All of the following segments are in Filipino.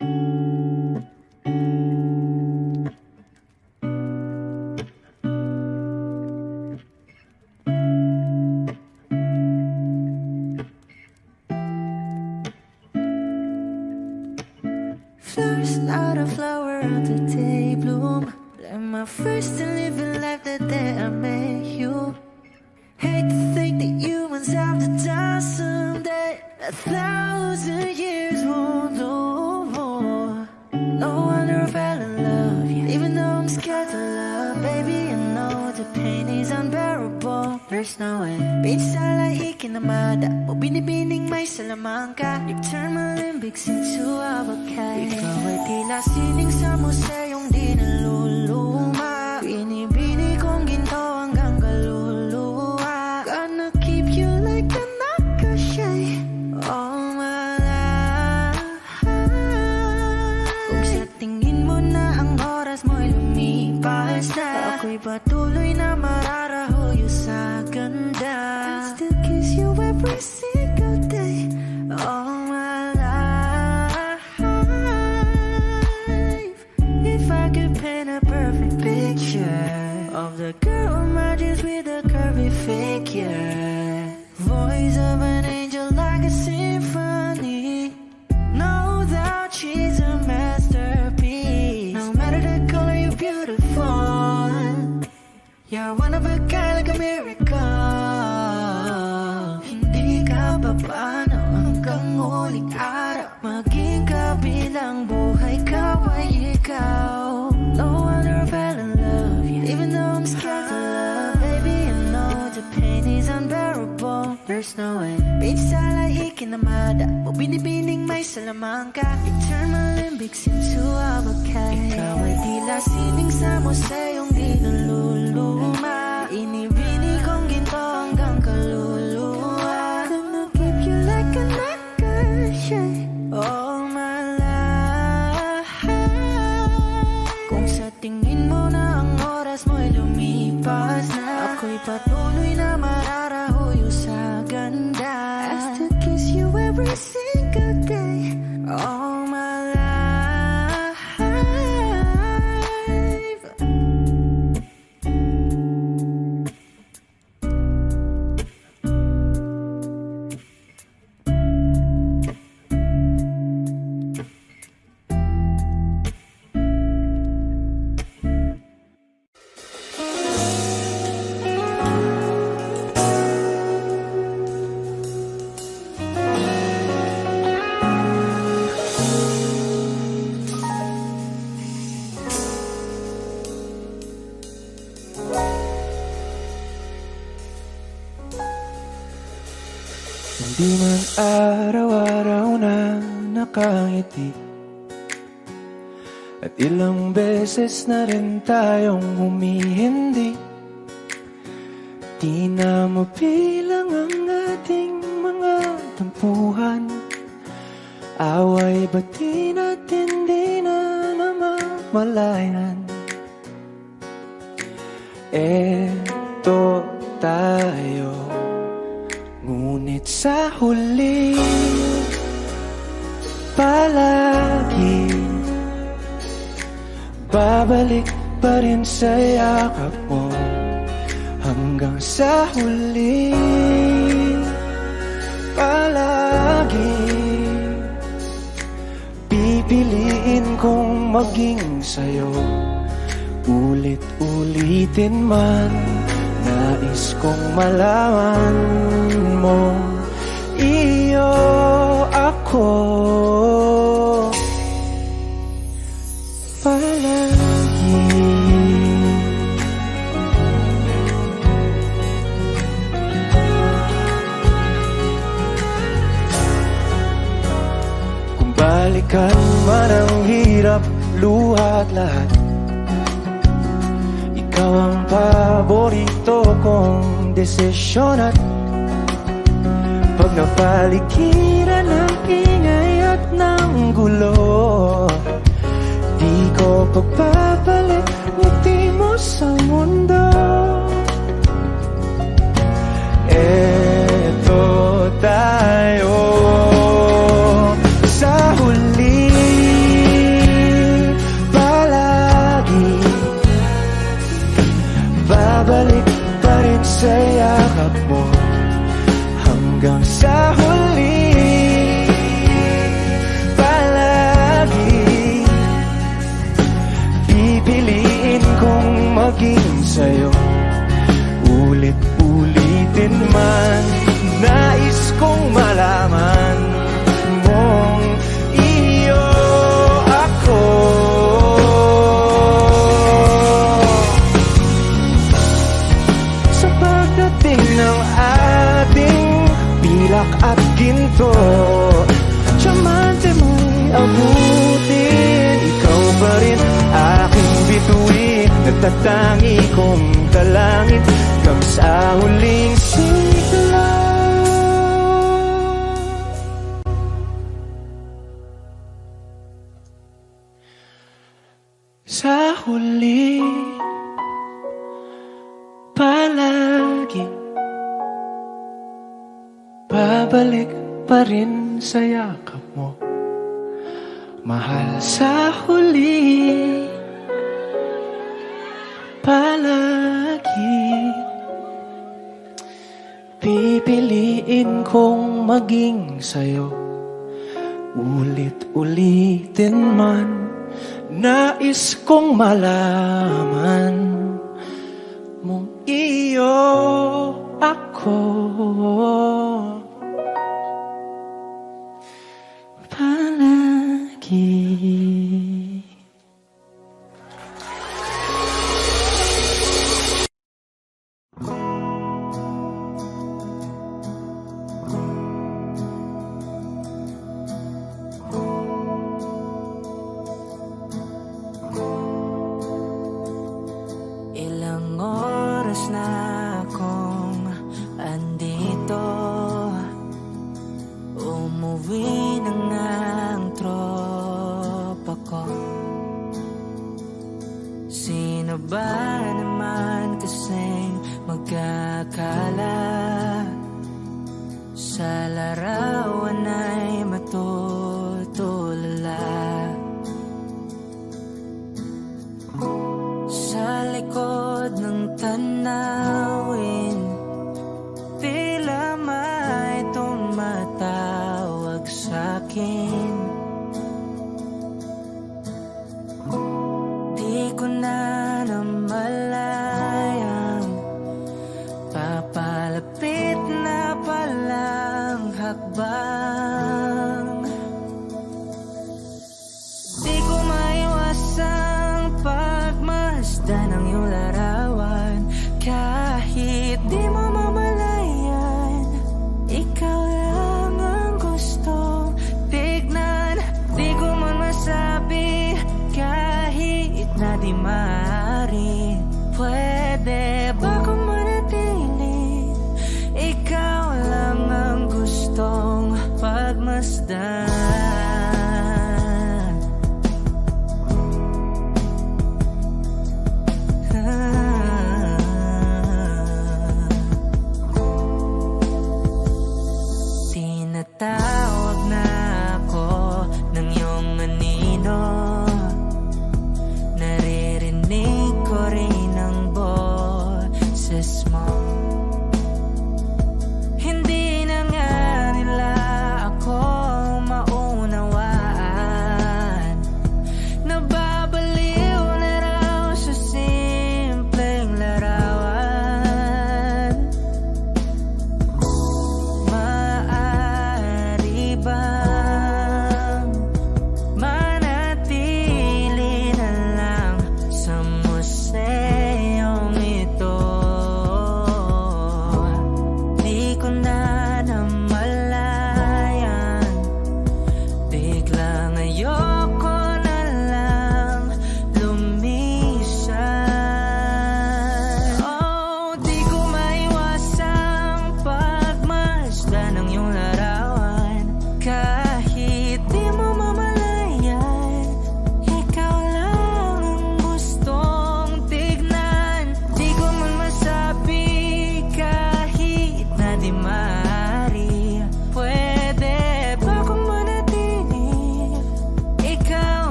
Flowers, not a flower on the day bloom. Like my first to living life the day I met you. Hate to think that humans have to die someday. 1,000 years won't do more. No wonder I fell in love, yeah. Even though I'm scared to love, baby, I know the pain is unbearable. There's no way. Pinsala ikinamada o binibining may salamang ka. You turn my limbics into avocado. Ikaw ay tila sining sa museyong di naluluma. Binibini kong ginto hanggang kaluluwa. Gonna keep you like a nakashay all my life. Kung sa tingin mo na ang oras mo'y lumipas na, ako'y patuloy na mararahuyo sa ganda. I still kiss you every single day all my life. If I could paint a perfect picture of the girl on my dreams with a curvy figure, voice of an angel like a symphony, no doubt she's a masterpiece. No matter the color, you're beautiful. You're one of a kind, like a miracle. Hindi ka papaano hanggang huling araw. Maging kabilang buhay ka ay ikaw. No wonder I fell in love, yeah. Even though I'm scared to love, baby, I know the pain is unbearable. There's no way. Pinsala ikinamada o binibining may salamang ka. You turn my limbics into avocado. Ikaw ay tila sining sa museyong di naluluma. Inibini kong ginto hanggang kaluluwa. Gonna keep you like a nakashay all my life. Kung sa tingin mo na ang oras mo'y lumipas na, ako'y patuloy na mararahuyo sa ganda. I still kiss you every single day all my life. Hindi man araw-araw na nakangiti, at ilang beses na rin tayong humihindi. Di na mabilang ang ating mga tampuhan. Away ba't di natin di na namamalayan? Eto tayo, ngunit sa huli palagi babalik pa rin sa yakap mo. Hanggang sa huli palagi pipiliin kong maging sa'yo. Ulit-ulitin man, nais kong malaman mo, iyo ako palagi. Kung balikan man ang hirap, luha at lahat, ikaw ang paborito kong desisyon. At pag napaligiran ng ingay at ng gulo, di ko pagpapalit ngiti mo sa mundo. Eto tayo sa huli maging sa'yo. Ulit-ulitin man, nais kong malaman mong iyo ako. Sa pagdating ng ating pilak at ginto, tiyamante mo'y abutin. Ikaw pa rin aking bituin, nagtatangi kong dalangin hanggang sa huling sigla. Sa huli, palagi babalik pa rin sa yakap mo, mahal. Sa huli, palagi pipiliin kong maging sa'yo. Ulit-ulitin man, nais kong malaman mong iyo ako. Palagi. Ilang oras na akong andito, umuwi na nga ang tropa ko. Sino ba naman kasing magkakala sa larawan ay matutulala? Sa likod ng tanawin, tila may tumatawag sa'kin. Di ko na namalayang papalapit na palang hakbang. Di ko maiwasang pagmasdan ng iyong larawan. Kahit di mo mamalayan, ikaw lang ang gustong tignan. Di ko man masabi kahit na di maaari. Pwede ba kung manatili? Ikaw lang ang gustong pagmasdan. Tinatawag na ako ng iyong anino, naririnig ko rin ang boses mo. Hindi na nga nila ako maunawaan, nababaliw na raw sa simpleng larawan. Maaari bang manatili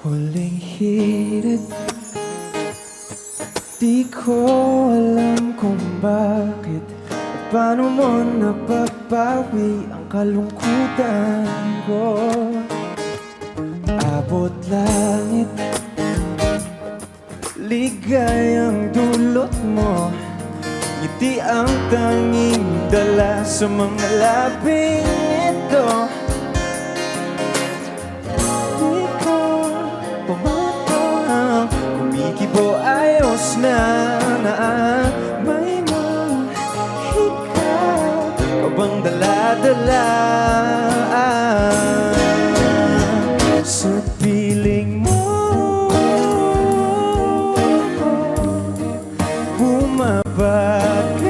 huling hirit. Di ko alam kung bakit at paano mo napapawi ang kalungkutan ko. Abot langit, ligayang dulot mo, ngiti ang tanging dala sa mga labing ito. Di ko pumatang, kumikibo ayos na may mahika ka bang dala-dala sa piling mo. Bumabagal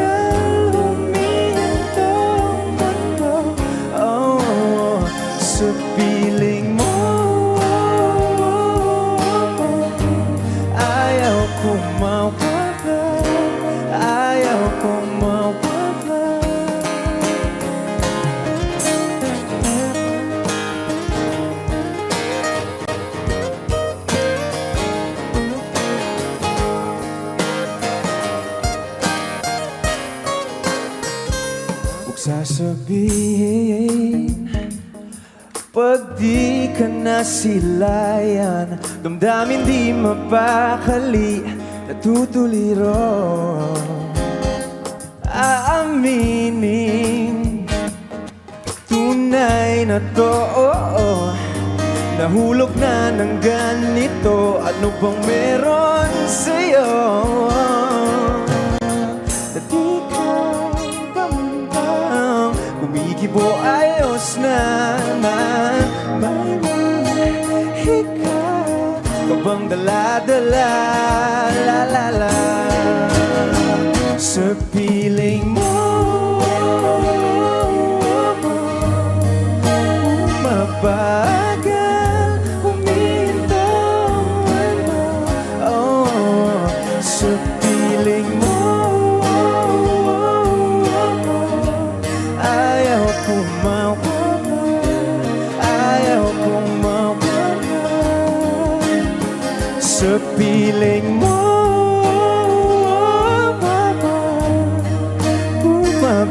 huminto ang mundo, oh, sa piling mo. Ayaw kong mawala, ayaw kong mawala. Huwag sasabihin pag di ka nasilayan, damdamin di mapakali, natutuliro. Aaminin tunay na to, nahulog na ng ganito. Ano bang meron sa'yo? Na di ka bambang, kumikibo ayos na may mahika ka bang dala-dala, la-la-la sa piling mo. Mabagal huminto ang mundo, oh, sa piling mo. Ayaw kong mawala, ayaw kong mawala sa piling mo.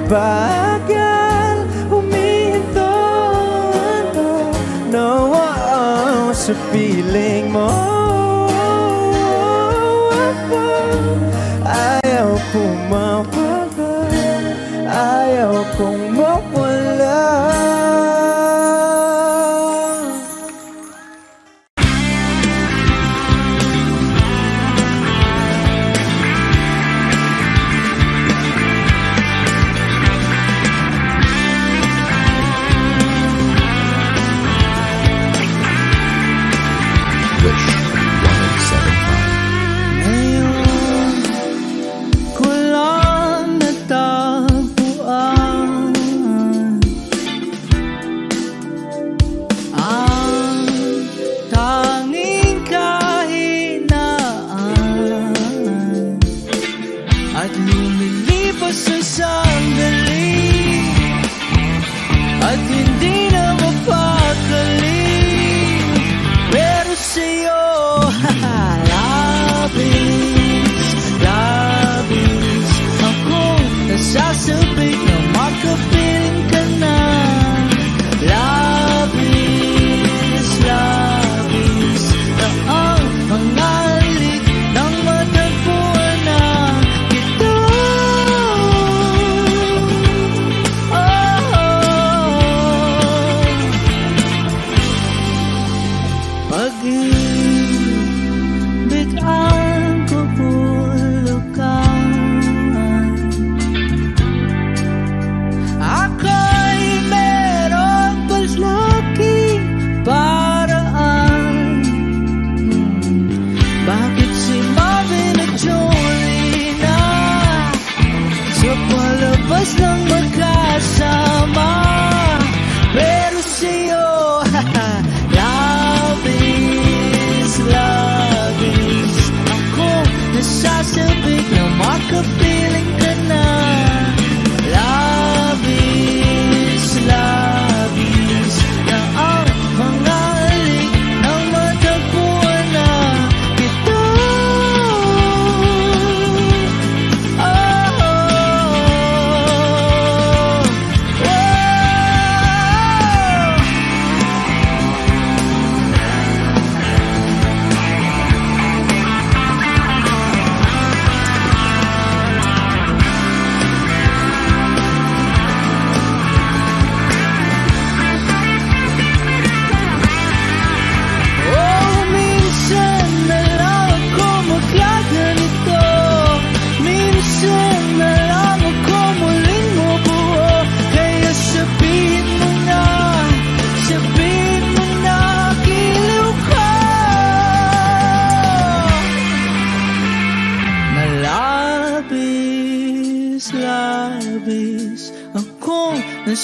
Bumabagal huminto ang mundo, no, oh, sa piling mo. Ayaw kong mawala, ayaw kong mawala. Wish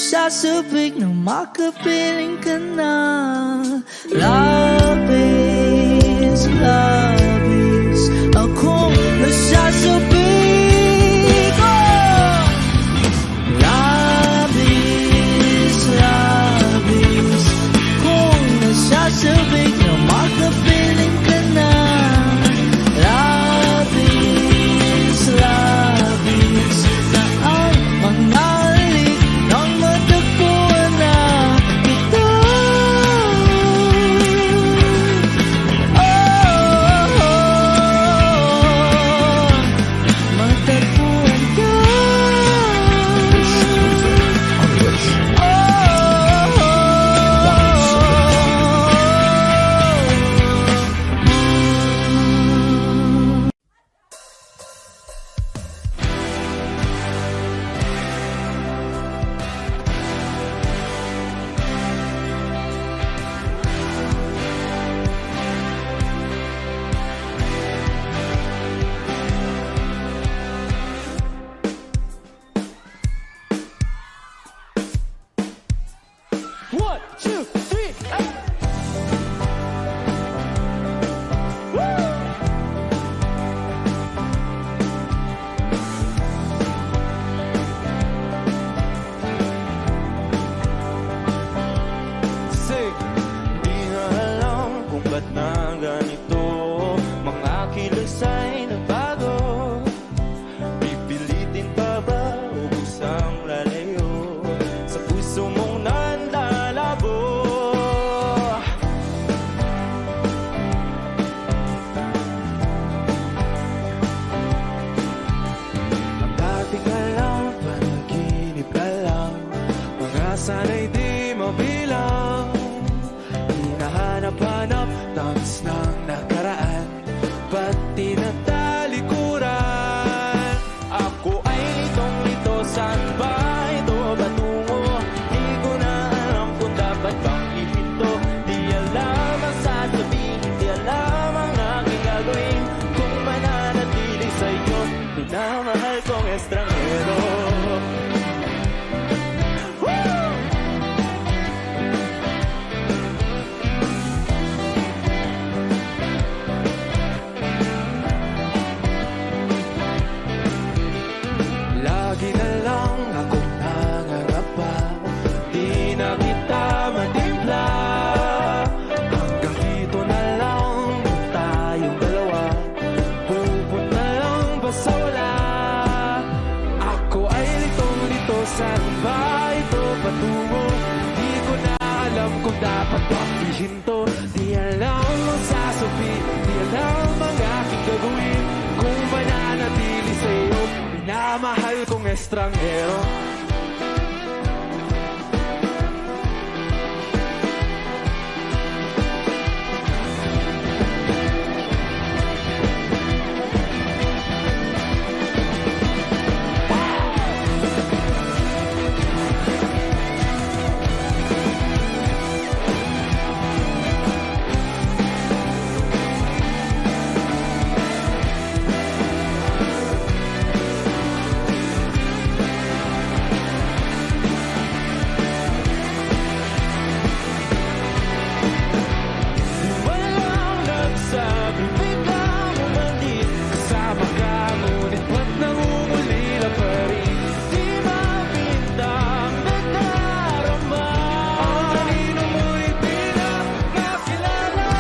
Nasasabik na makapiling ka na. Labis, labis akong nasasabik, oh! Labis, labis akong nasasabik na makapiling ka na. Labis, labis na ang mga halik ng matagpuan na ito. Matagpuan ka. One, two, three, ah! Say, di na alam kung ba't na ganito. Mga kilos ay nagbago. Pipilitin pa ba o kusang lalayo sa puso mong nandalabo? Ang dating alam, panaginip na lang. Mga sana'y di mabilang. Hinahanap-hanap, tamis ng nakaraan, pati na talikuran. Ako ay litong-lito, saan ba ito patungo? Di ko na alam kung dapat bang ihinto. Di alam ang sasabihin, di alam ang aking gagawin. Kung mananatili sa'yo, minamahal kong estranghero. Lagi na lang akong nangangapa, di na kita matimpla. Hanggang dito na lang tayong dalawa, pupunta lang ba sa wala? Ako ay litong-lito, saan ba ito patungo? Di ko na alam kung dapat bang ihinto. Di alam ang sasabihin, di alam ang aking gagawin. Kung mananatili sa'yo, minamahal kong estranghero. Walang nagsabi, biglang umalis. Kasama ka, ngunit ba't nangungulila pa rin? Di mapintang nagdarama. Ang kanino mo'y pinakakilala.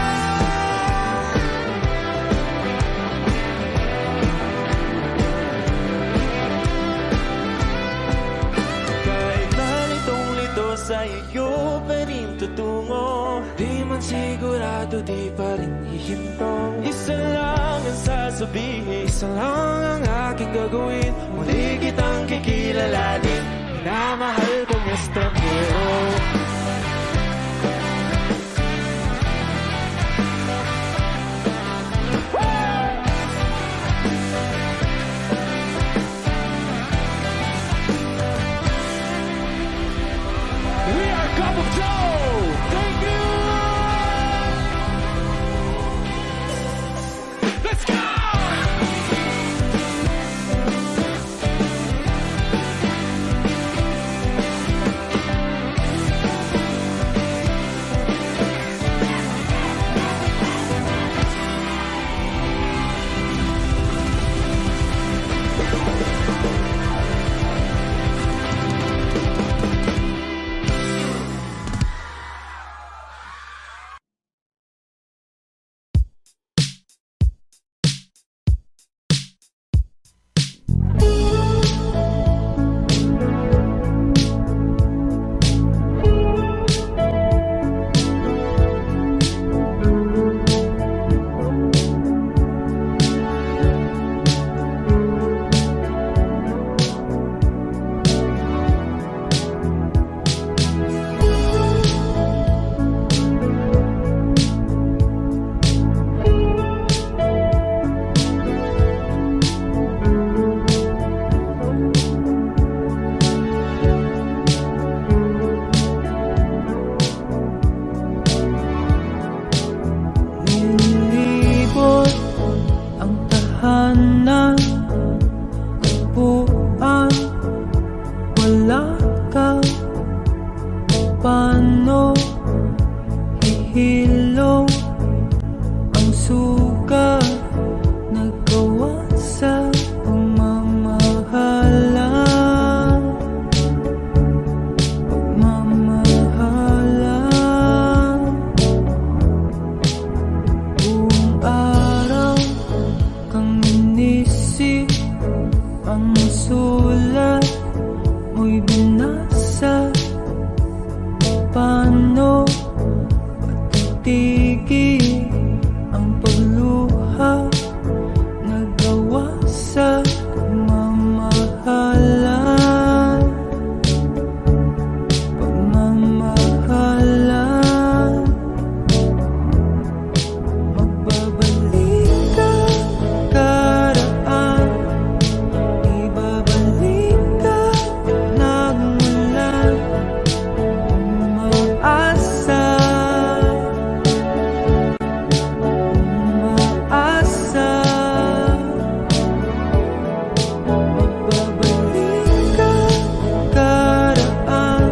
Kahit na litong-lito sa iyo pa rin tutungo. Di man sigurado, di pa rin hihinto. Isa lang ang sasabihin, isa lang ang aking gagawin. Muli kitang kikilalanin, minamahal kong estranghero. We are Cup of Joe! Thank you! Let's go! Paano hihilom ang sugat na gawa sa pagmamahalan? Buong araw kang inisip, ang sulat mo'y binasa. Paano patitigil ang pagluha na gawa sa pagmamahalan? Magbabalik ka karaan, ibabalik ka nagmula. Umaasa, magbabalik ka karaan,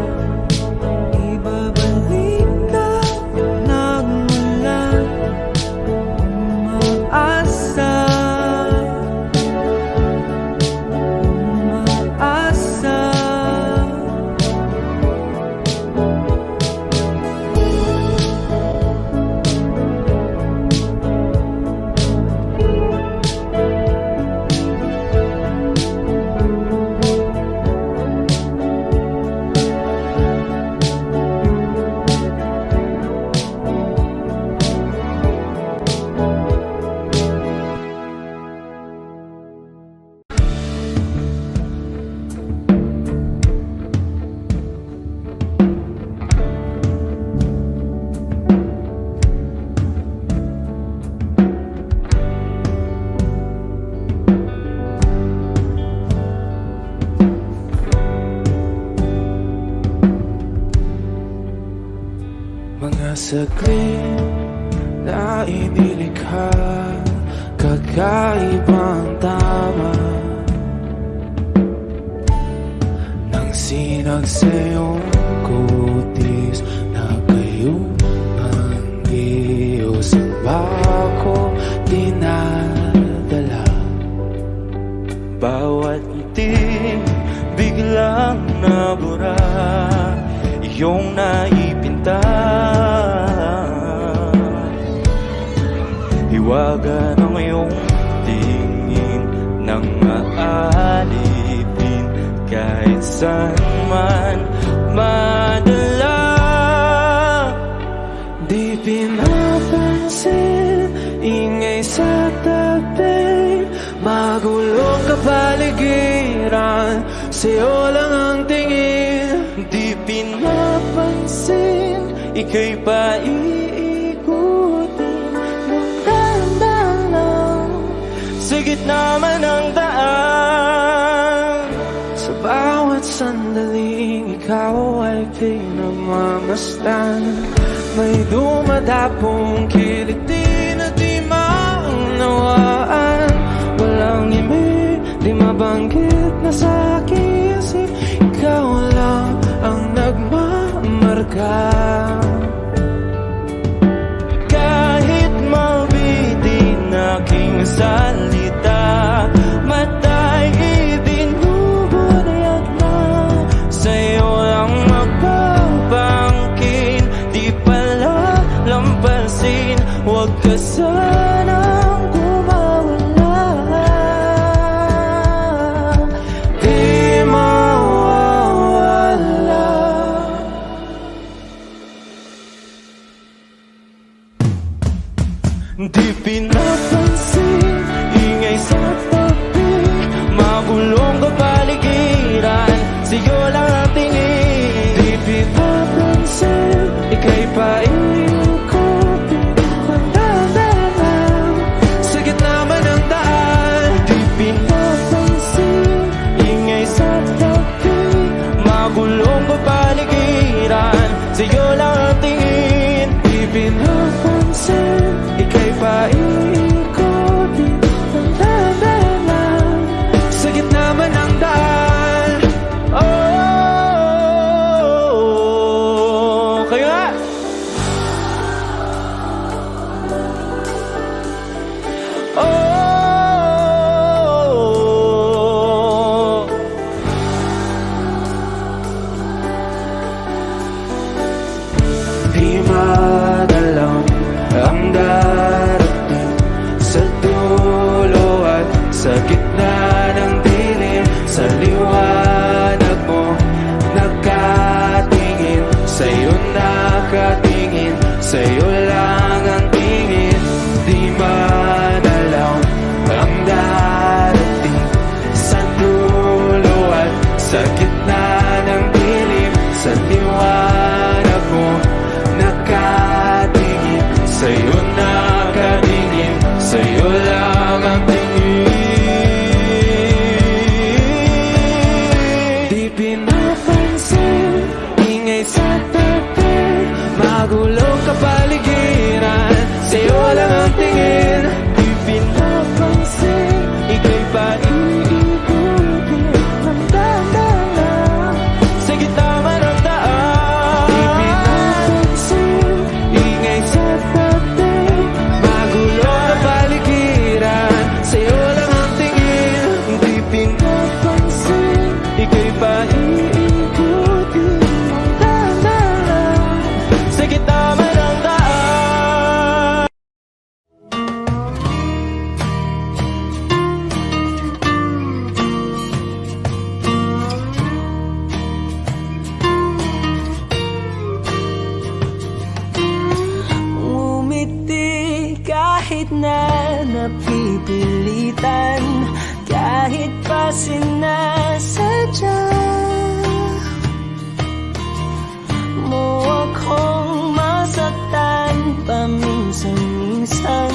ibabalik ka nagmula. Umaasa, umaasa. Mga saglit na inilikha, kakaibang tama nang sinag sa iyong kutis na kayong ang Diyos ang bako dinadala. Bawat ngiti biglang nabura, iyong naipinta. Hiwaga ng iyong tingin nang maalipin kahit saan man madala. Di pinapansin, ingay sa tabi, magulong kapaligiran, sa'yo lang ang tingin. Di pinapansin, ika'y paiikutin ng dahan-dahan sa gitna man ng daan. Sa bawat sandaling ikaw ay pinagmamasdan, may dumadapong kiliti na di maunawaan. Walang imi, di mabanggit na sa aking isip, ikaw lang ang nagmamarka. Kahit mabitin aking salita, matay ibinubunayag na, sa'yo lang magbabangkin. Di pala lampasin, huwag ka sanang kumawala. Di mawawala. Di pinapansin, ingay sa tabi, magulong kapaligiran, sa'yo lang ang tingin. Di pinapansin, ika'y paiikutin ng dahan-dahan sa gitna man ng daan. Di pinapansin, ingay sa tabi, magulong kapaligiran, sa'yo lang ang tingin. Di pinapansin, ika'y paiikutin darating sa dulo at sa gitna ng dilim, sa liwanag mo nakatingin, sa'yo nakatingin, sa'yo lang ang tingin. Di man alam ang darating sa dulo at sa gitna ng dilim, sa liwanag mo nakatingin, sa'yo nakatingin, sa'yo lang ang tingin. Di pinapansin, ingay sa tabi, magulong kapaligiran, sa'yo lang ang tingin. Di pinapansin, ika'y paiikutin ng dahan-dahan sa gitna man ng daan. Di pinapansin, ingay sa tabi, magulong kapaligiran, sa'yo lang ang tingin. Di pinapansin, ika'y paiikutin ng dahan-dahan sa gitna man ng daan. Umiti kahit na napipilitan, kahit pa sinasadya mo akong masaktan paminsan-minsan,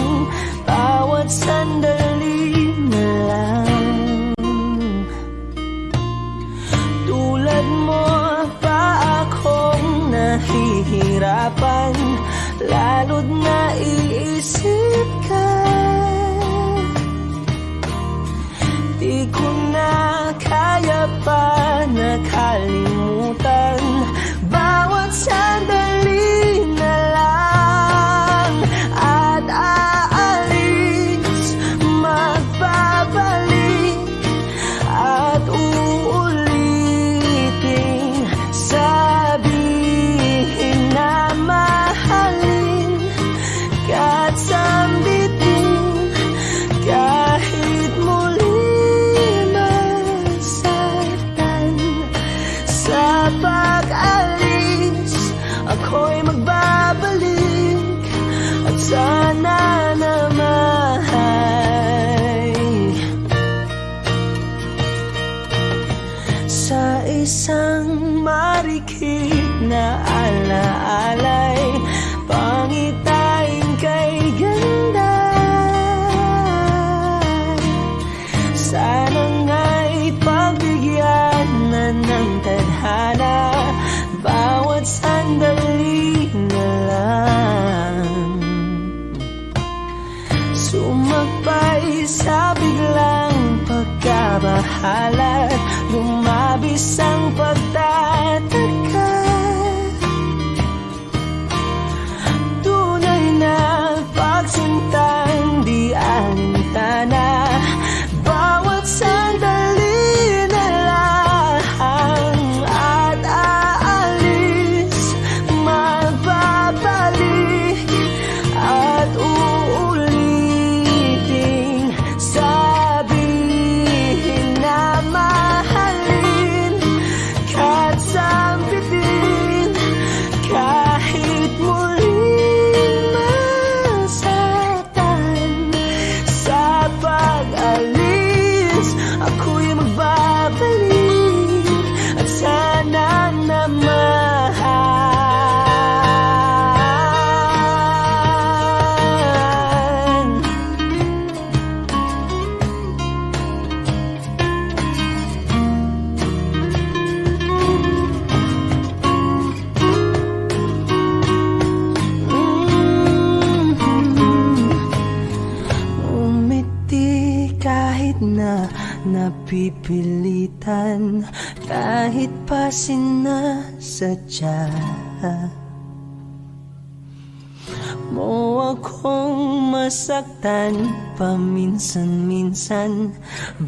bawat sandali na lang. Tulad mo pa akong nahihirapan, lalo't naiisip ka. Di ko na kaya pa nakalimutan, bawat sandali na lang. At aalis, magbabalik, at uulitin, sabihin na mahalin ka't sambitin, kahit muli masaktan. Sa pag-alis, ako'y magbabalik, at sana naman sa isang marikit na alaalay, pangitain kay ganda. Sana nga'y pagbigyan na ng tadhana, bawat sandali na lang. Sumagpay sa biglang pagkabahala, lumabis ang pagtataka. Tunay na pagsintang di alintana, bawat sandali na lang. At aalis, magbabalik, at uulitin, sabihin na mahalin ka't sambitin, kahit muling masaktan. Sa pag-alis, ako'y magbabalik, at sana naman umiti kahit na napipilitan, kahit pa sinasadya mo akong masaktan paminsan-minsan,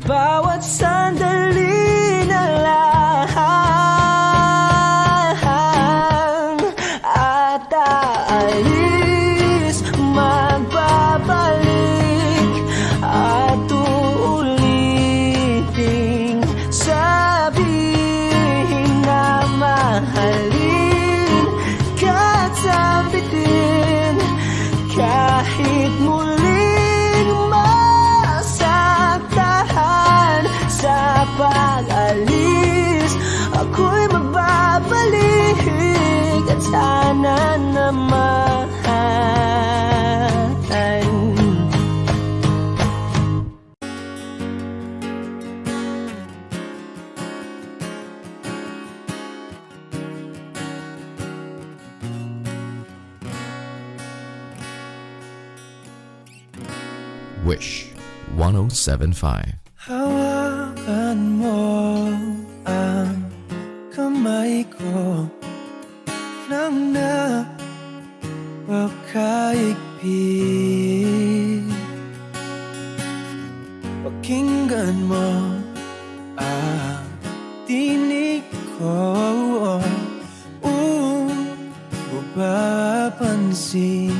bawat sandali na lang. At aalis, samahan. Wish 1075. Hawakan mo ang kamay ko nang napakaigpit. Pakinggan mo ang tinig ko. Mapapansin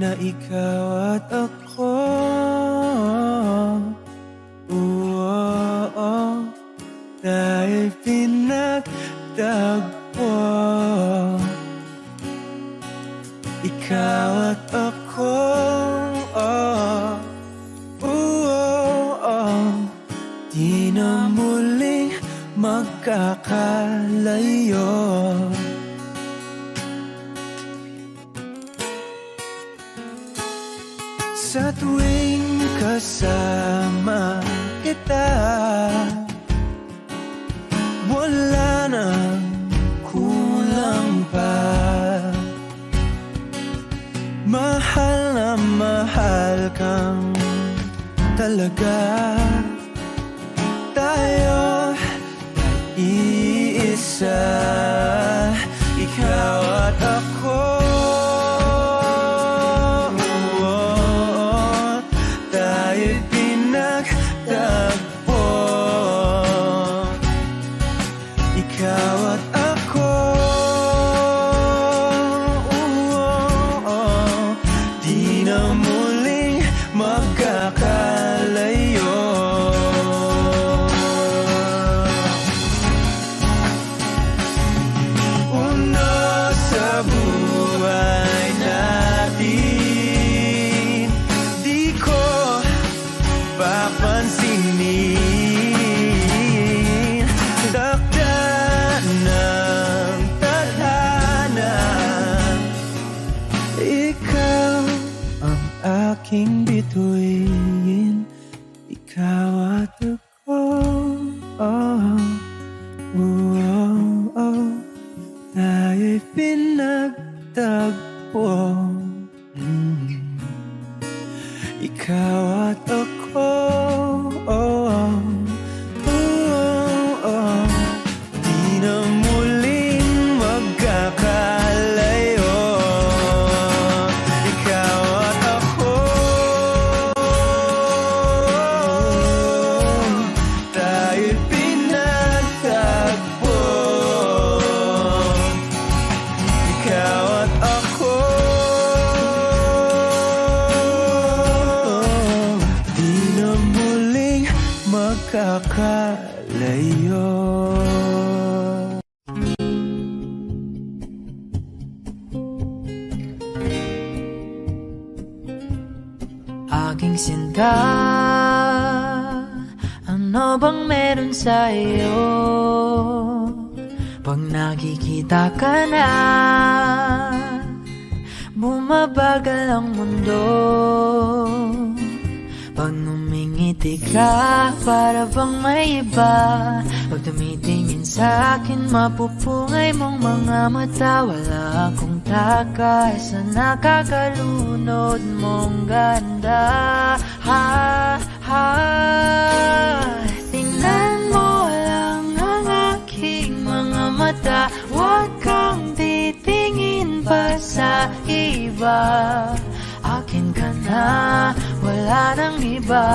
na ikaw at ako dahil pinagtagpo. Ikaw at ako di na muling magkakalayo. Sa tuwing kasama kita, wala nang kulang pa. Mahal na mahal kang talaga. Tayo ay iisa, ikaw at ako. Aking bituin, ikaw at ako. Tayo'y pinagtagpo. Ikaw at ako. Di na muling magkakalayo. Magkakalayo. Aking sinta, ano bang meron sa iyo? Pag nakikita ka na, bumabagal ang mundo. Pag ngumingiti ka, para bang may iba. Pag tumitingin sa akin, mapupungay mong mga mata. Wala akong takay sa nakakalunod mong ganda. Tingnan mo lang ang aking mga mata. Huwag kang titingin pa sa iba. Akin ka na, wala nang iba.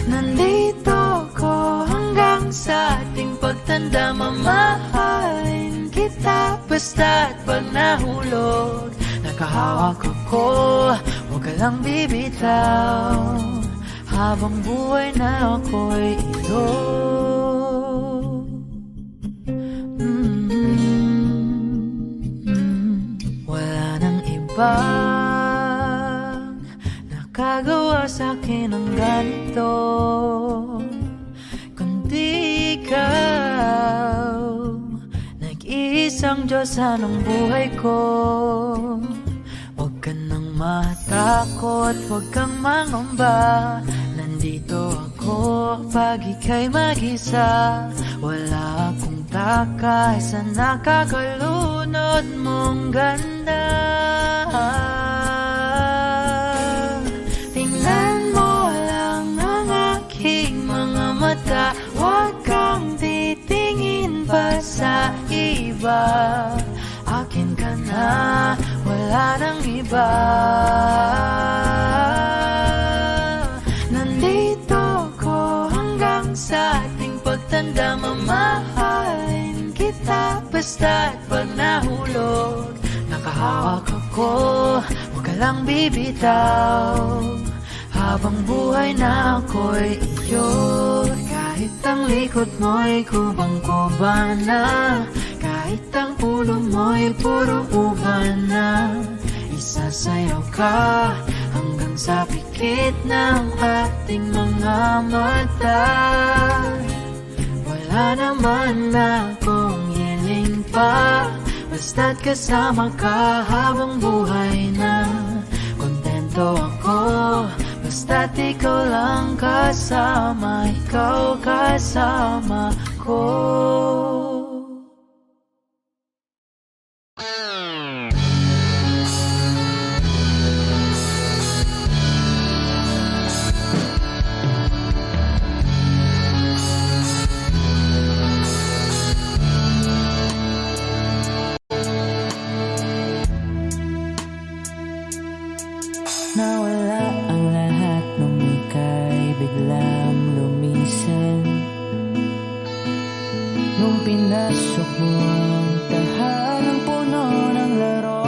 Nandito ko hanggang sa ating pagtanda. Mamahalin kita basta't pag nahulog. Nakahawak ako, huwag ka lang bibitaw. Habang buhay na ako'y ilog. Bang nakagawa sa'kin ng ganito, kundi ikaw. isang Diyosa ng buhay ko. Huwag ka nang matakot, huwag kang mangamba. Nandito ako pag ika'y mag-isa. Wala akong takay sa nakakalunod mong ganda. Tingnan mo lang ang aking mga mata. Huwag kang titingin pa sa iba. Akin ka na, wala nang iba. Nandito ko hanggang sa ating pagtanda. Mamahalin kita basta't pag nahulog. Nakahawak ako, huwag ka lang bibitaw. Habang buhay na ako'y iyo. Kahit ang likod mo'y kubang-kuba na, kahit ang ulo mo'y puro uban na, isasayaw ka hanggang sa pikit ng ating mga mata. Wala naman akong hiling pa, basta't kasama ka habang buhay na. Kontento ako, basta't ikaw lang kasama, ikaw kasama ko. Nawala ang lahat nung ika'y biglang lumisan. Nung pinasok mo ang tahanang puno ng laro.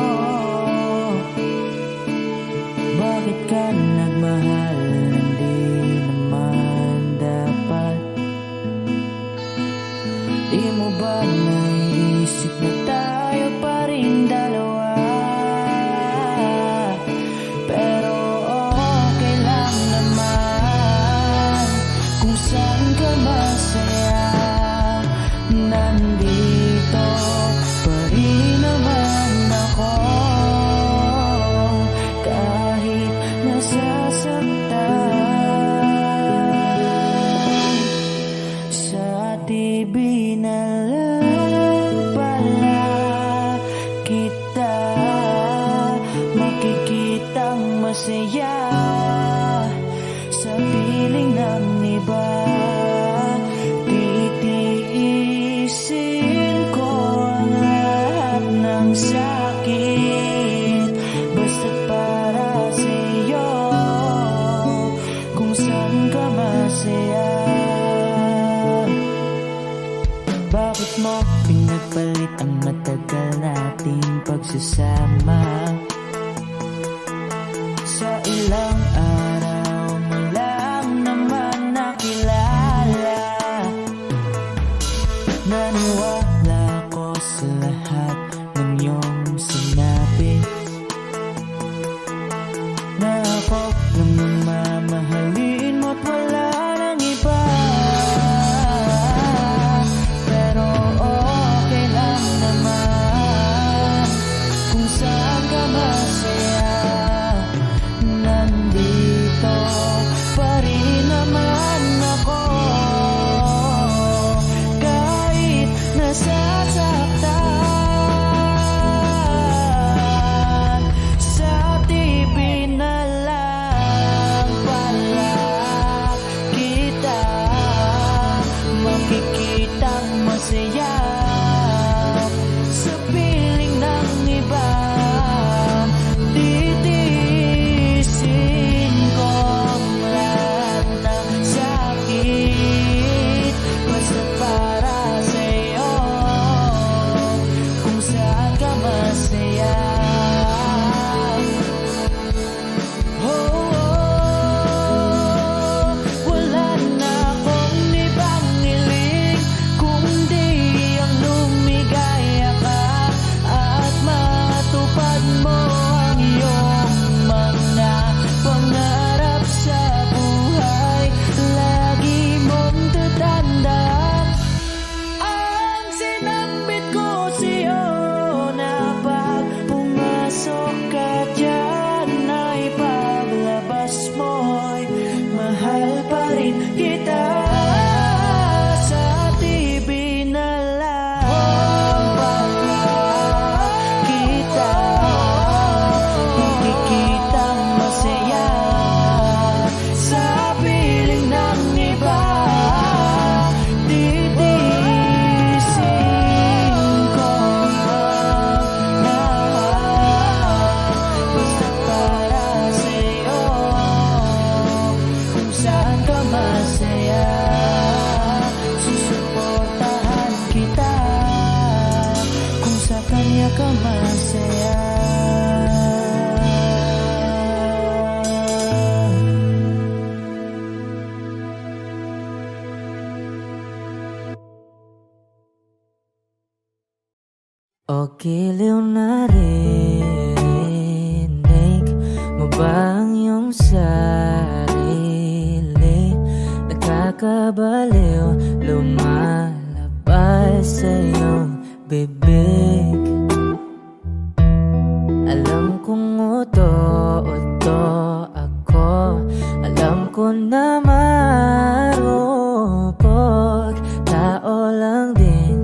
Bakit ka nagmahal nang di naman dapat? Di mo ba naisip na tayo pa rin dalawa? Nandito pa rin naman ako, kahit nasasaktan. Sa TV na lang pala kita makikitang masaya sa piling ng iba. Titiisin ko ang lahat ng sakit, basta't para sa'yo, kung saan ka masaya. Bakit mo pinagpalit ang matagal nating pagsasama? Sa ilang araw mo lang naman nakilala. Naniwala ko sa lahat ng iyong sinabi, na ako lang ang mamahalin mo't wala nang iba. Pero okay lang naman kung saan ka masaya. Nandito pa rin naman ako, kahit nasasaktan. ka masaya. O giliw na rinig mo ba ang iyong sarili? Nakakabaliw, lumalabas sa iyong bibig. Alam kong uto-uto ako, alam ko na marupok, tao lang din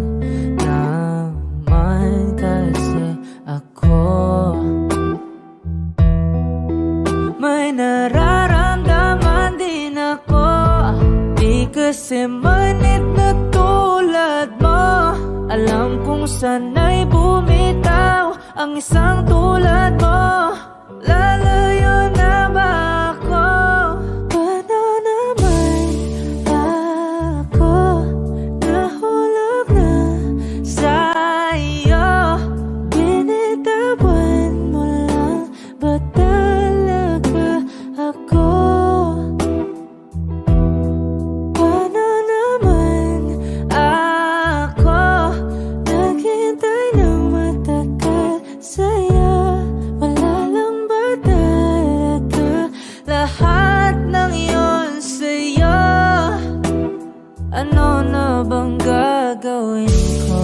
naman kasi ako. May nararamdaman din ako, di kasi manit na tulad mo. Alam kong sana'y bumitaw ang isang tulad mo. Lalayo na ba ako? Paano naman ako nahulog na sa'yo? Binitawan mo lang ba talaga ako? Paano naman ako naghintay ng matagal sa'yo? Wala lang ba talaga lahat ng iyon sa'yo? Ano na bang gagawin ko?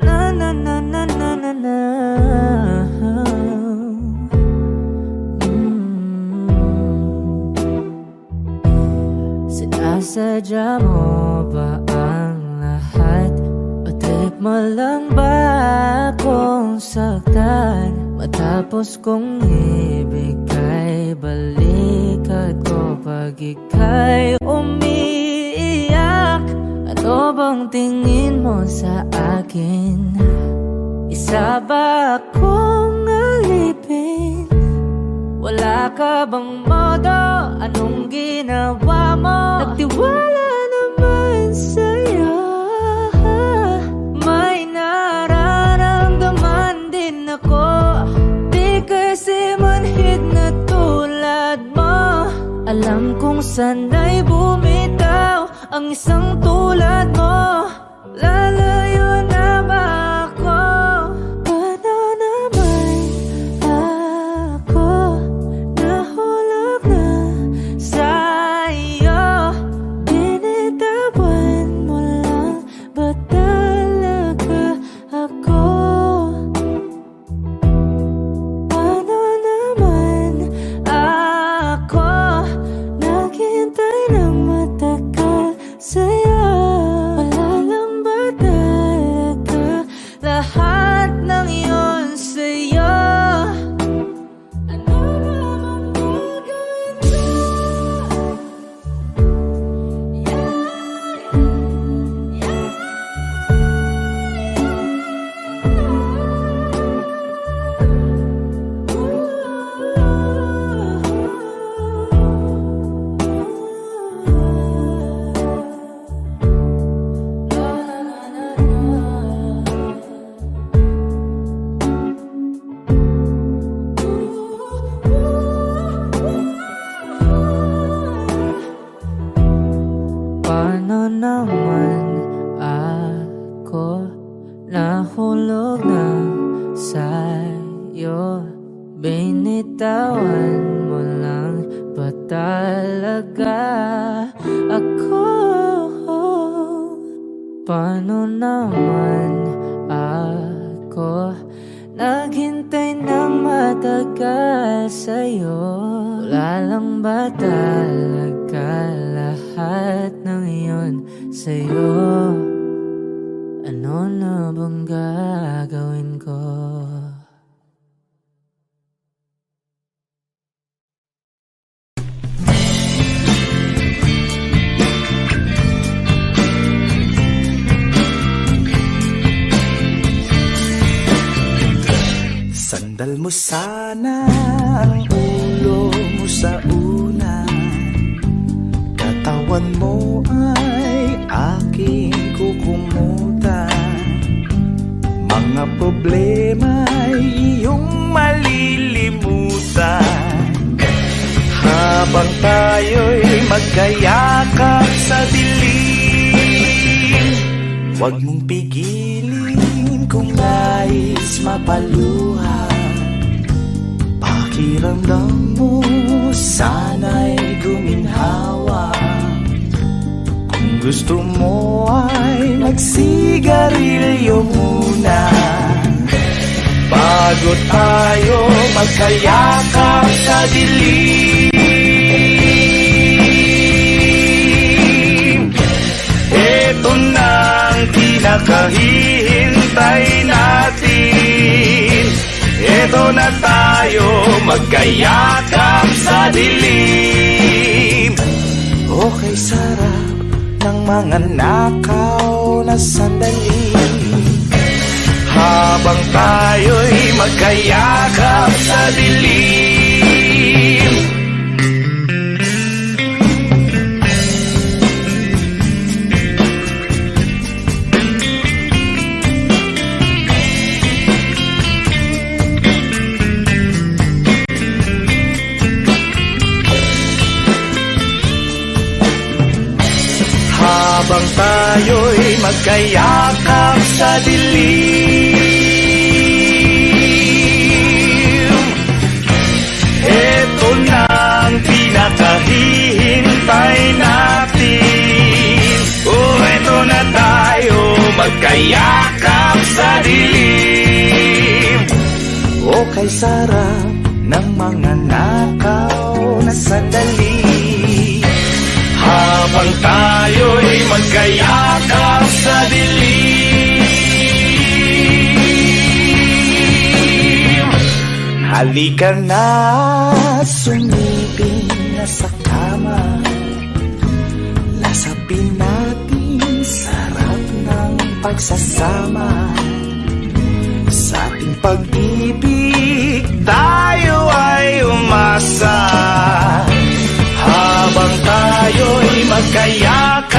Na na na na na na na. Sinasadya mo ba ang lahat? O trip mo lang ba akong saktan? Matapos kong ibigay balikat ko pag ika'y umiiyak. Ano bang tingin mo sa akin? Isa ba akong alipin? Wala ka bang modo? Anong ginawa mo? Nagtiwala naman sa'yo. May nararamdaman din ako, di kasi manhid na tulad mo. Alam kong sana'y bumitaw ang isang tulad mo. Lalayo na ba ako? Paano naman ako nahulog na sa'yo? Binitawan mo lang ba talaga ako? Paano naman ako naghintay ng matagal sa'yo? Wala lang ba talaga lahat ng iyon sa'yo? Ano naman gagawin ko? Paano naman ako nahulog na sa'yo? Binitawan mo lang ba talaga ako? Paano naman ako naghintay ng matagal sa'yo? Wala lang ba talaga lahat ng iyon sa'yo? Ano na bang gagawin ko? Sandal mo sana ang ulo mo sa unan, katawan mo ay aking kukumutan. Mga problema'y iyong malilimutan. Habang tayo'y magkayakap sa dilim, huwag mong pigilin kung nais mapaluhan. Pakiramdam mo sana'y guminhawa. Kung gusto mo ay magsigarilyo muna bago tayo magkayakap sa dilim. Ito na ang pinakahihintay natin. Ito na tayo magkayakap sa dilim. Okay, sarap ng mga nakaw na sandali. Habang tayo'y magkayakap sa dilim. Habang tayo'y magkayakap sa dilim, eto na ang pinakahihintay natin. Eto na tayo magkayakap sa dilim. Okay, sarap ng mga nakaw na sandali. Habang tayo'y magkayakap sa dilim, halika na, sumipin na sa kama. Lasapin natin sarap ng pagsasama. Sa ating pag-ibig tayo ay umasa. Habang tayo'y magkayakap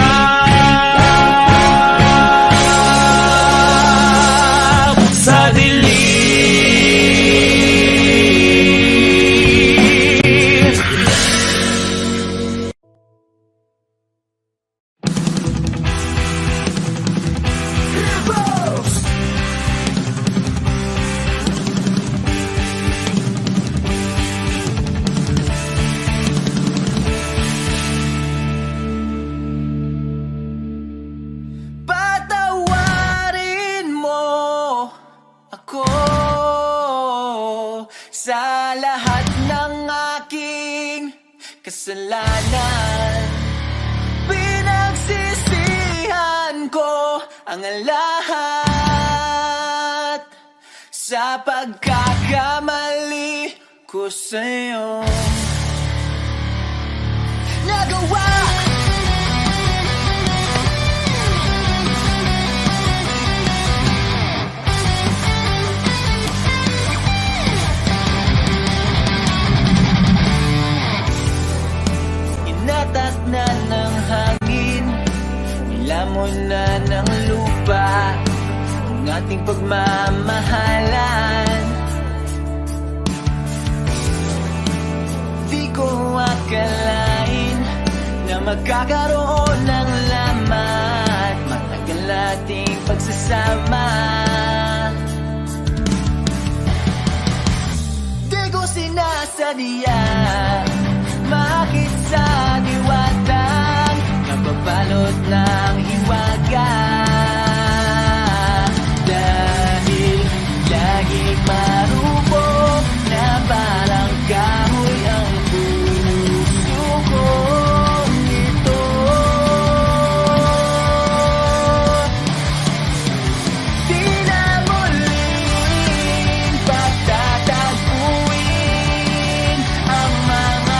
sa dilim. Sa lahat ng aking kasalanan, pinagsisihan ko ang lahat sa pagkakamali ko sa'yo nagawa. Inatas na ng hangin, nilamon na ng lupa ang ating pagmamahalan. Di ko akalain na magkakaroon ng laman matagal nating pagsasama. Di ko sinasadya, bakit sa diwatang nababalot ng hiwaga? Dahil laging marupok na parang kahoy ang puso kong ito. Di na muling pagtatagpuin ang mga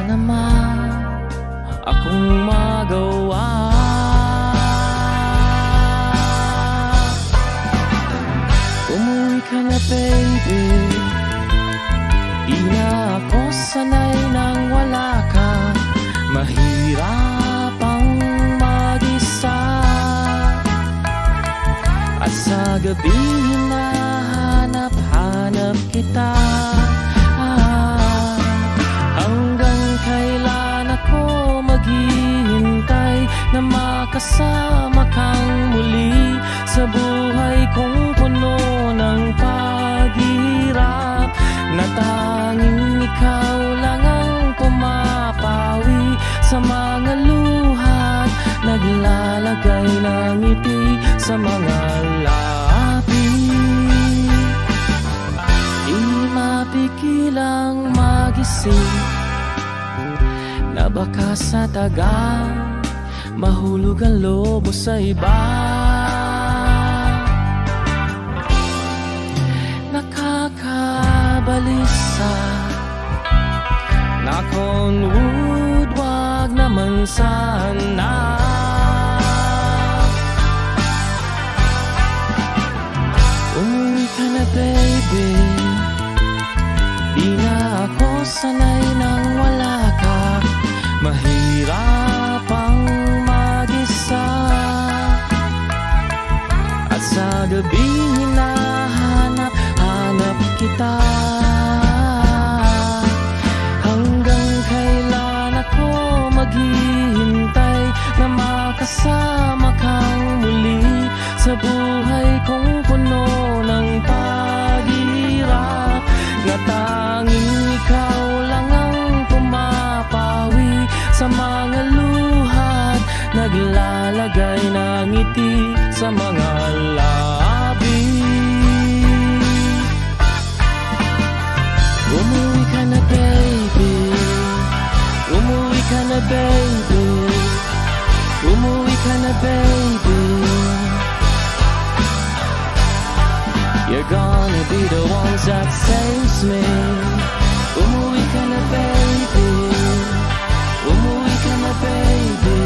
naman akong magawa. Umuwi ka na baby, di na ako sanay nang wala ka. Mahirap ang mag-isa, at sa gabi hinahanap-hanap kita. Hanggang kailan ako maghihintay na makasama kang muli sa buhay kong puno ng paghihirap, na tanging ikaw lang ang pumapawi sa mga luhat, naglalagay ng ngiti sa mga labi. Di mapigilang magising na baka sa tagal mahulog ang lobo sa iba. Nakakabalisa na kung wood, wag naman sana. Umuwi ka na baby, di na ako sanay nang wala ka. Mahirap ang mag-isa, at sa gabi hinahanap-hanap kita. Hanggang kailan ako maghihintay na makasama kang muli sa buhay kong puno ng paghihirap, na tanging ikaw lang ang pumapawi sa mga luhat, naglalagay ng ngiti sa mga labi. Umuwi ka na baby, umuwi ka na baby, umuwi ka na baby. You're gonna be the ones that saves me. Umuwi ka na baby, umuwi ka na baby.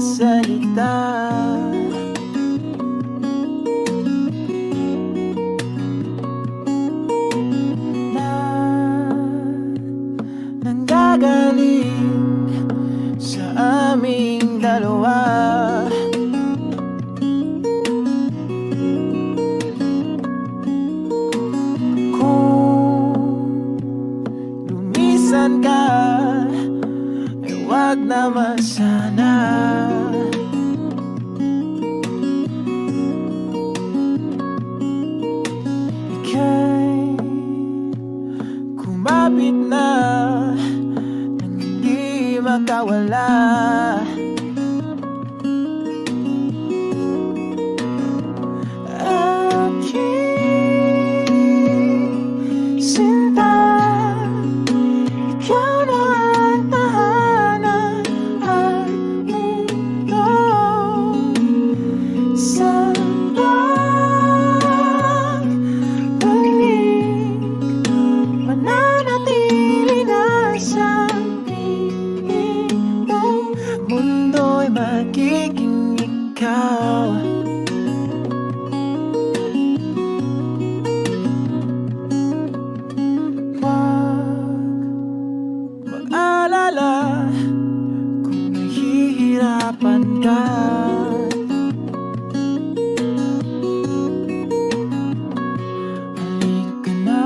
Salita na nanggagaling sa aming dalawa. Kung lumisan ka, ay wag naman sana. magiging ikaw. Huwag mag-alala kung nahihirapan ka. Halika na,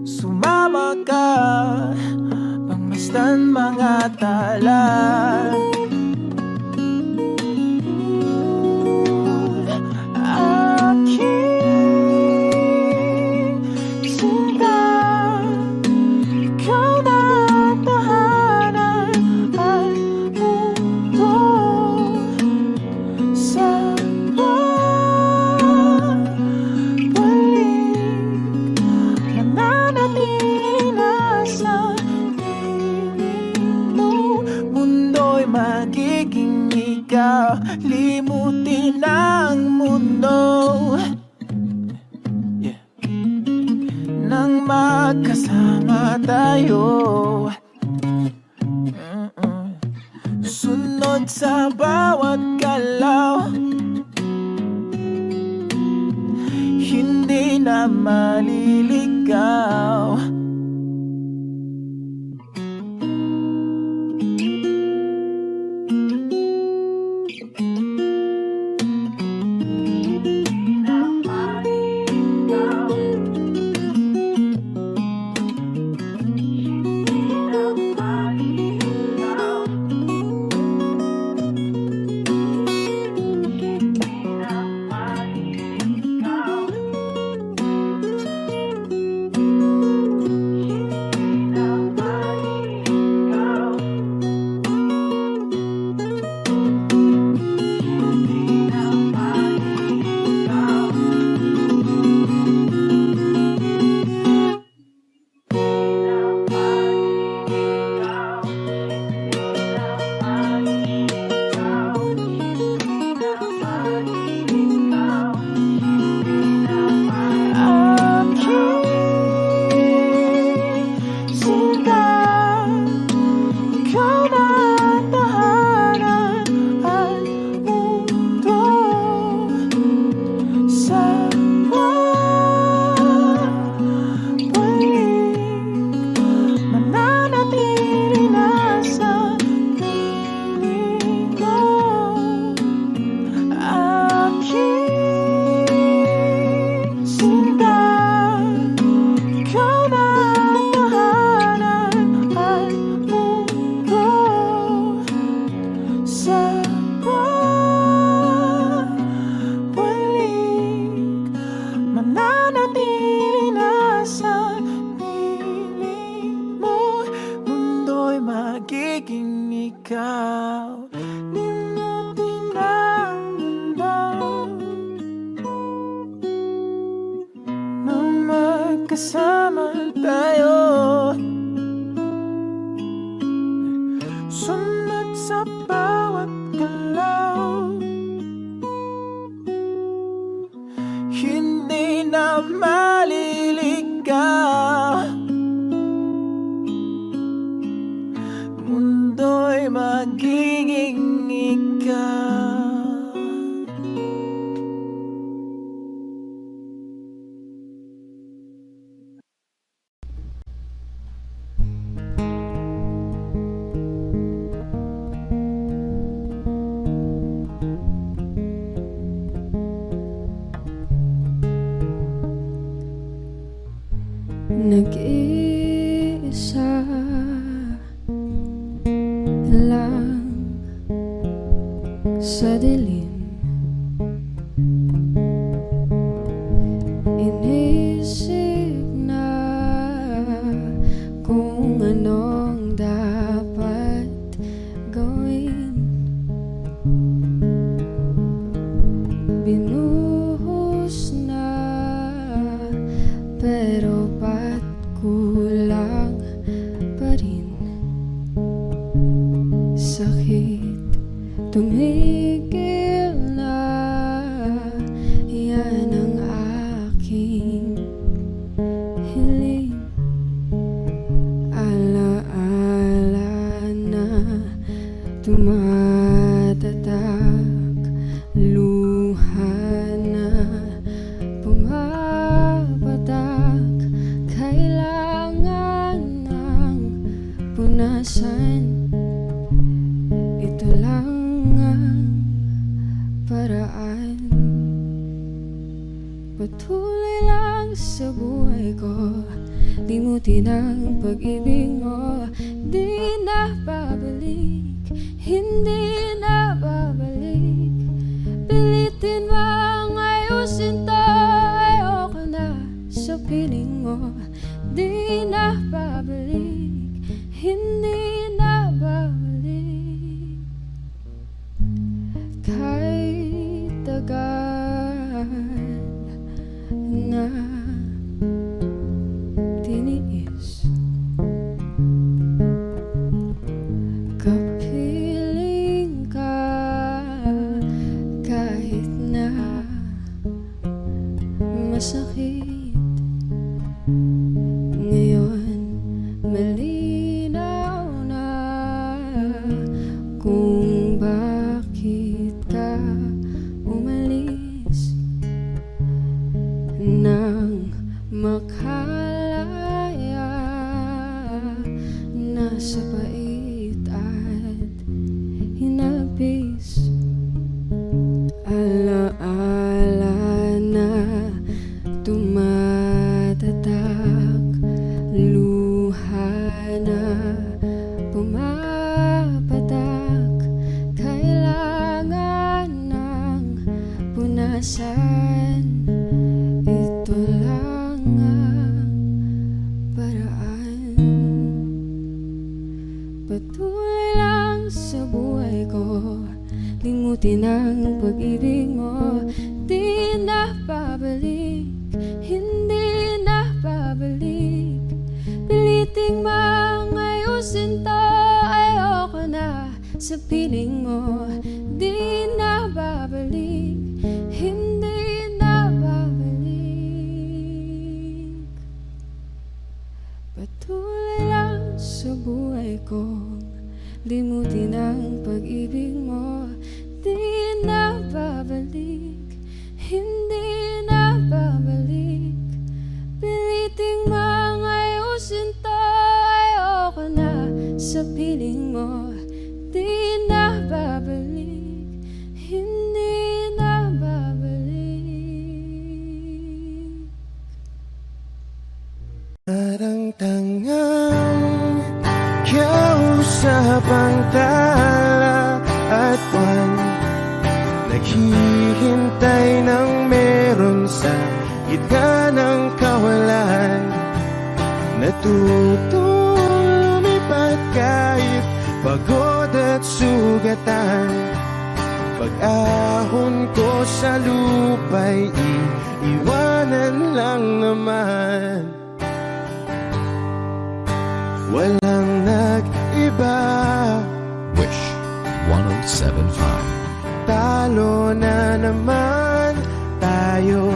sumama ka, pangmasdan mga tala. Aking sinta, ikaw na ang tahanan at mundo sa pagbalik. Nananatili na sa piling mo, mundo'y magiging ikaw. Limutin ang mundo nang magkasama tayo. Sunod sa bawat galaw, hindi na maliligaw. Mananatili na sa piling mo, mundo'y magiging ikaw. Limutin ang mundo nang magkasama tayo. Sunod sa bawat galaw, hindi na maliligaw. Mundo'y magiging ikaw. Nag-iisa lang sa dilim, inisip na kung anong dapat gawin. Binuhos na, pero ba't kulang pa rin? Sakit tumigil na, yan ang aking hiling. Alaala na Tumatatak, luha na pumapatak. Kailangan ng punasan. Ito lang ang paraan. Patuloy lang sa buhay ko, limutin ang pag-ibig mo. Di na babalik, hindi na babalik. Pilitin mang ayusin to, ayoko na sa piling mo. Di na babalik, hindi na babalik. Kahit tagal na tiniis, kapiling ka kahit na masakit. Ngayon malinaw na kung bakit ka umalis nang makalaya na sa pait at hinapis. Alaala na tumatatak, luha na pumapatak. Kailangan ng punasan. Ito lang ang paraan. Patuloy lang sa buhay ko, limutin ang pag-ibig mo. Di na babalik, hindi na babalik. Piliting mang ayusin to, ayoko na sa piling mo. Di na babalik, hindi na babalik. Patuloy lang sa buhay ko, limutin ang pag-ibig mo. Di na babalik, hindi na babalik. Piliting mang ayusin to, ayoko na sa piling mo. Di na babalik, hindi na babalik. Parang tangang kausap ang tala at buwan, naghihintay ng meron sa gitna ng kawalan. Natutong lumipat kahit pagod at sugatan. Pag-ahon ko sa lupa'y iiwanan lang naman. Walang nag-iba, Wish 1075. talo na naman tayo.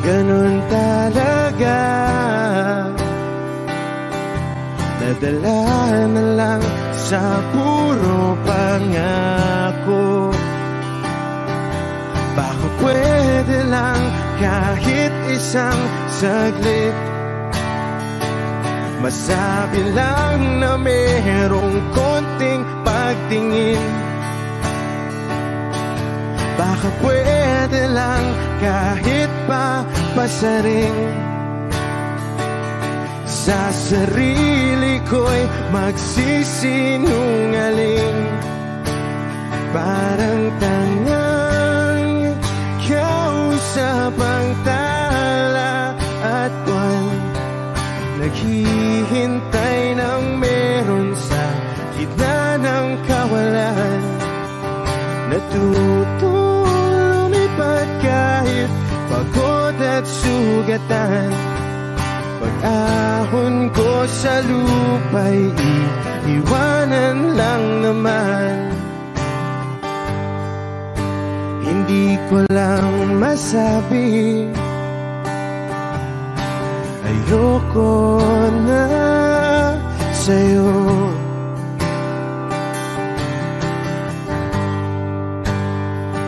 Ganun talaga, nadala na lang sa puro pangako. Baka pwede lang kahit isang saglit, masabi lang na merong konting pagtingin. Baka pwede lang kahit pa pasaring, sa sarili ko'y magsisinungaling. Parang tangang kausap ang tala at buwan, naghihintay ng meron sa gitna ng kawalan. Natutong lumipat kahit pagod at sugatan. Pag-ahon ko sa lupa'y iiwanan lang naman. Hindi ko lang masabi, ayoko na sa'yo.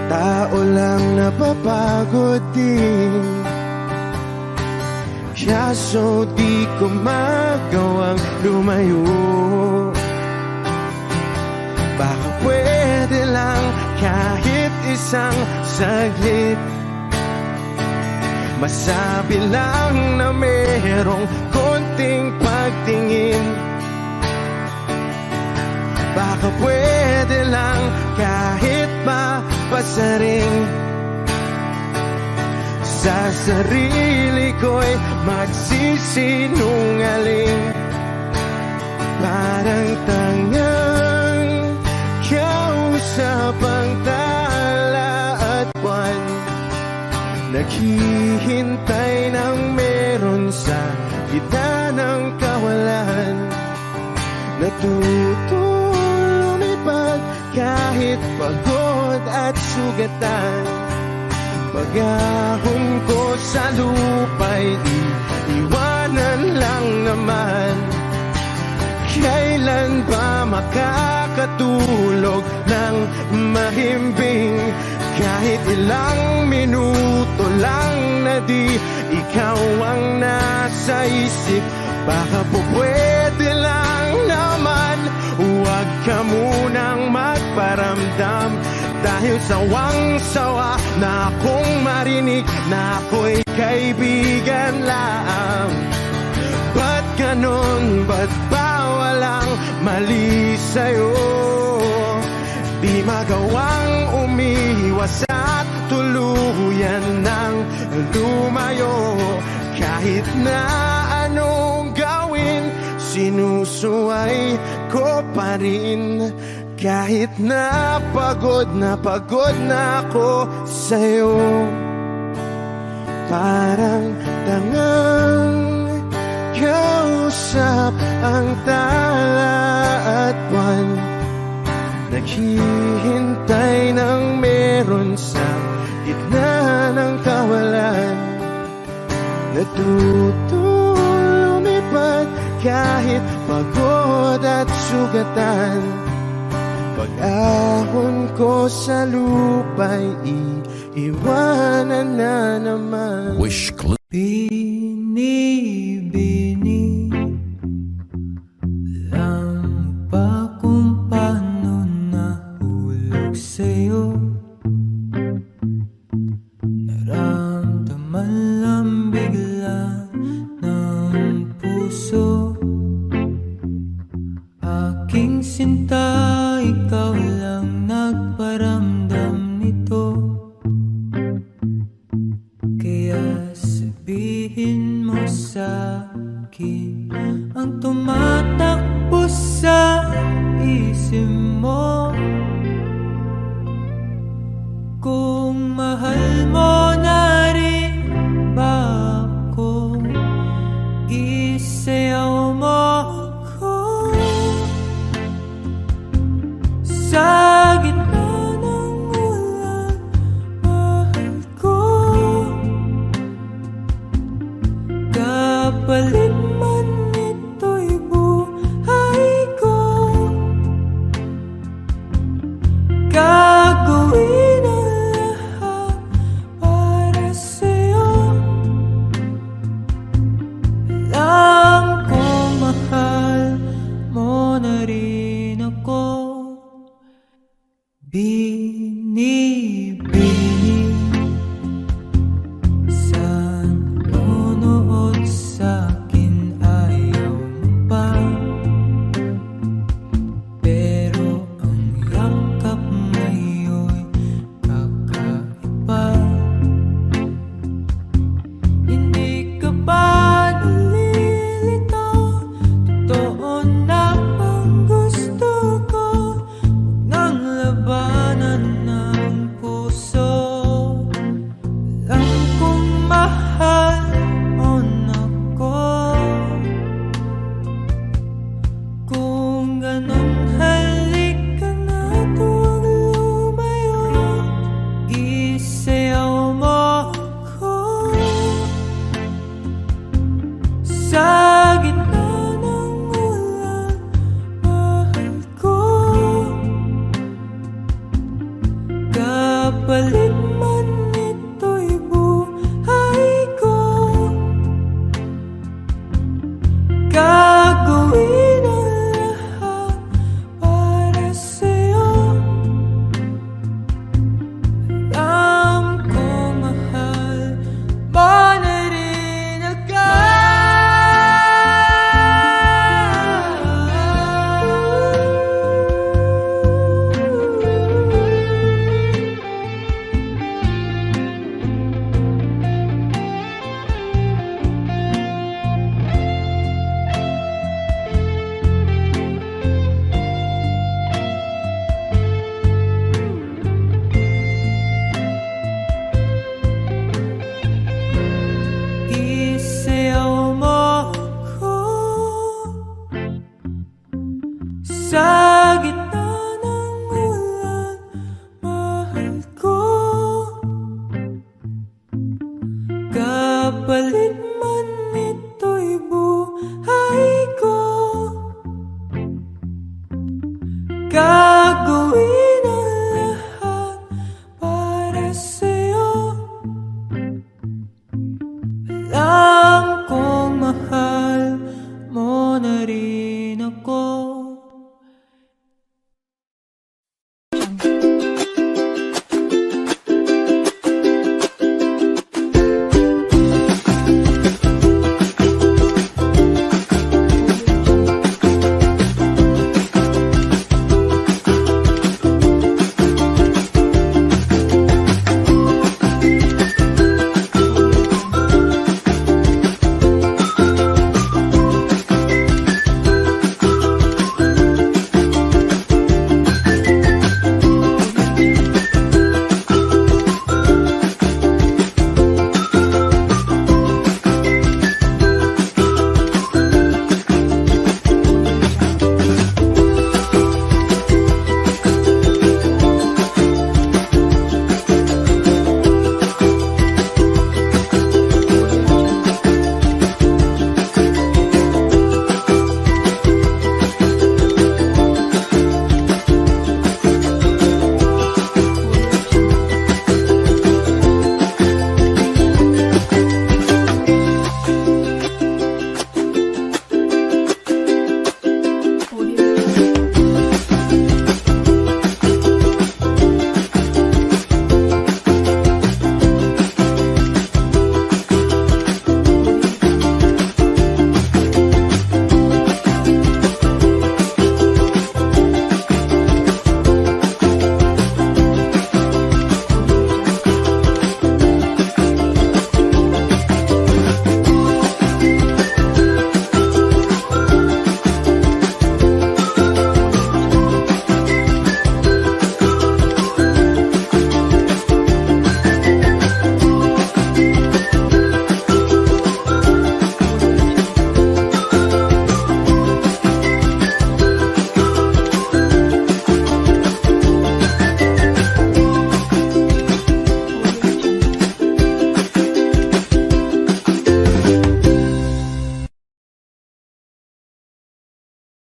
Tao lang napapagod din, kaso di ko magawang lumayo. Baka pwede lang kahit isang saglit, masabi lang na merong konting pagtingin. Baka pwede lang kahit mapasaring, sa sarili ko'y magsisinungaling. Parang tangang kausap ang tala at buwan, naghihintay ng meron sa gitna ng kawalan. Natuto lumipad kahit pagod at sugatan. Pag-ahon ko sa lupa'y iiwanan lang naman. Kailan ba makakatulog ng mahimbing? Kahit ilang minuto lang na di ikaw ang nasa isip. Baka po pwede lang naman, huwag ka munang magparamdam. Dahil sawang-sawa na akong marinig na ako'y kaibigan lang. Ba't ganon? Ba't ba walang mali sa'yo? Di magawang umiwas at tuluyan ng lumayo. Kahit na anong gawin, sinusuway ko pa rin. Kahit na pagod na ako sa'yo. Parang tangang kausap ang tala at buwan, naghihintay ng meron sa gitna ng kawalan. Natuto lumipad kahit pagod at sugatan. Pag-ahon ko sa lupa'y iiwanan na naman. Wish Club. Binibini lang ba kung paano nahulog sa'yo? Naramdaman lang bigla ng puso. Aking sinta, ikaw lang nagparamdam nito. Kaya sabihin mo Sa gitna ng ulan, mahal ko, kapalit man ito'y buhay ko. Gagawin ang lahat para sa'yo. Alam kong mahal mo na rin ako.